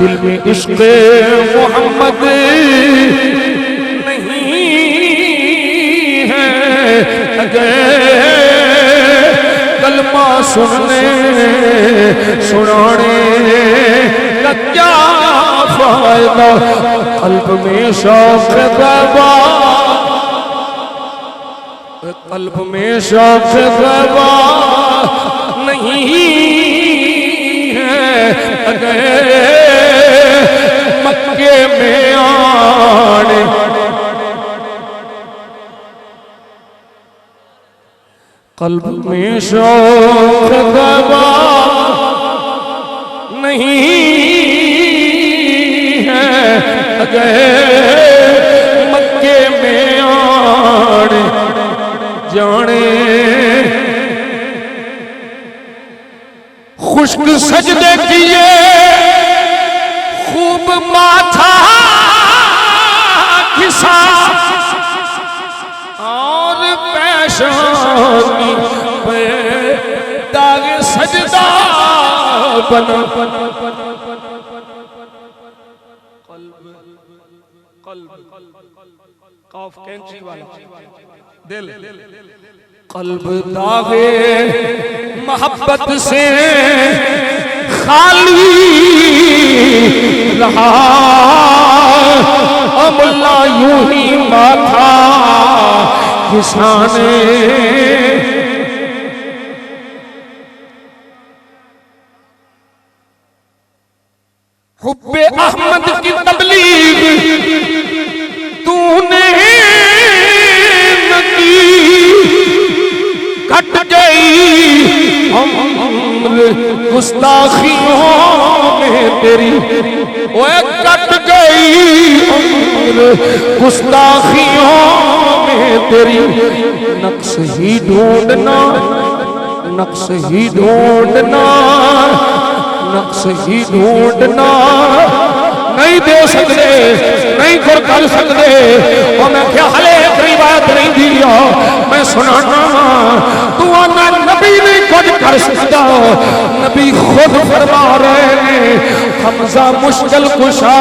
دل میں عشق محمد نہیں ہے، اگر کلمہ سننے سنانے کا کیا فائدہ، قلب میں شوق غیبہ، قلب میں شوق غیبہ نہیں ہے، اگر مکے میں آنے قلب میں شوق غیبہ نہیں ہے، اگر مکے میں آنے جانے خشک سجدے کیے خوب ماتھا کسا اور پیشانی پہ داغ سجدہ بنا، قلب قاف کینچی والا دل، قلب داغ محبت سے خالی رہا، مولا یوں ہی ماتھا کسانے حب احمد کی تبلیغ تو نے کٹ گئی عمر گستاخیوں میں تیری، اوے کٹ گئی عمر گستاخیوں میں تیری، نقص ہی ڈھونڈنا، نقص ہی ڈھونڈنا، نقص ہی ڈھونڈنا نہیں دے سکتے، نہیں کر سکتے، اور میں کیا حلے ایک روایت نہیں دیا، میں سنانا تو آنا نبی نہیں کچھ کر سکتا، نبی خود فرما رہے ہیں حمزہ مشکل کشا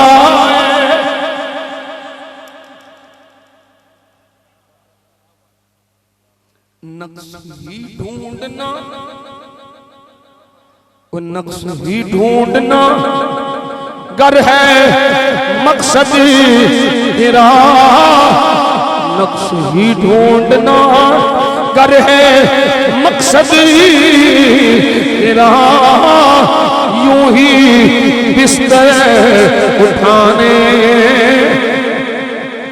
نقص ہی ڈھونڈنا، وہ نقص ہی ڈھونڈنا گر ہے مقصد تیرا، نقص ہی ڈھونڈنا گر ہے مقصد تیرا، یوں ہی بستر اٹھانا